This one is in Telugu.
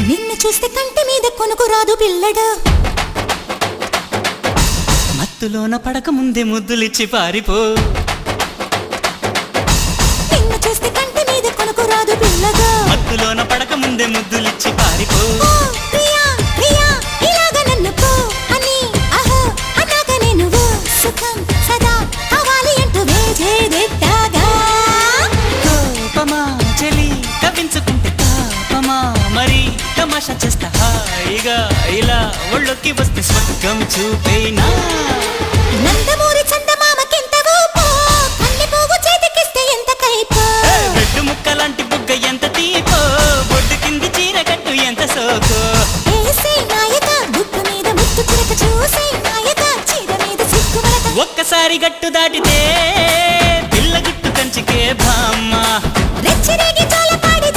నిన్ను చూస్తే కంటి మీద కొనుకు రాదు పిల్లడు మత్తులోన పడక ముందే ముద్దులిచ్చి పారిపో నిన్ను చూస్తే కంటి మీద కొనుకు రాదు పిల్లగా మత్తులోన పడక ముందే ముద్దులిచ్చి పారిపో ఓ ప్రియా ప్రియా ఇలాగ నన్ను పో అని అహో అన్నాక నేను ఓ సుఖం సదా కావాలి అంటూ వేజేదెట్టాగా కోపమా చెలి కవించుకుంటే తాపమా మరి తమాషా చేస్తా హాయిగా ఇలా ఒళ్ళొక్కి వస్తే స్వర్గం చూపేనా నందమూరి చందమామకెంత ఊపో కన్నె పువ్వు చేతికిస్తే ఎంత కైపో రెడ్డు ముక్కలాంటి బుగ్గ ఎంత తీపో బొడ్డు కింది చీర కట్టు ఎంత సోకో ఏసే నాయక బుగ్గ మీద ముత్తు చిరక చూసే నాయక చీర మీద సిగ్గుమరక ఒక్కసారి గట్టు దాటితే పిల్ల గుట్టు కంచికే బామ్మ రెచ్చిరేగి చాల పాడి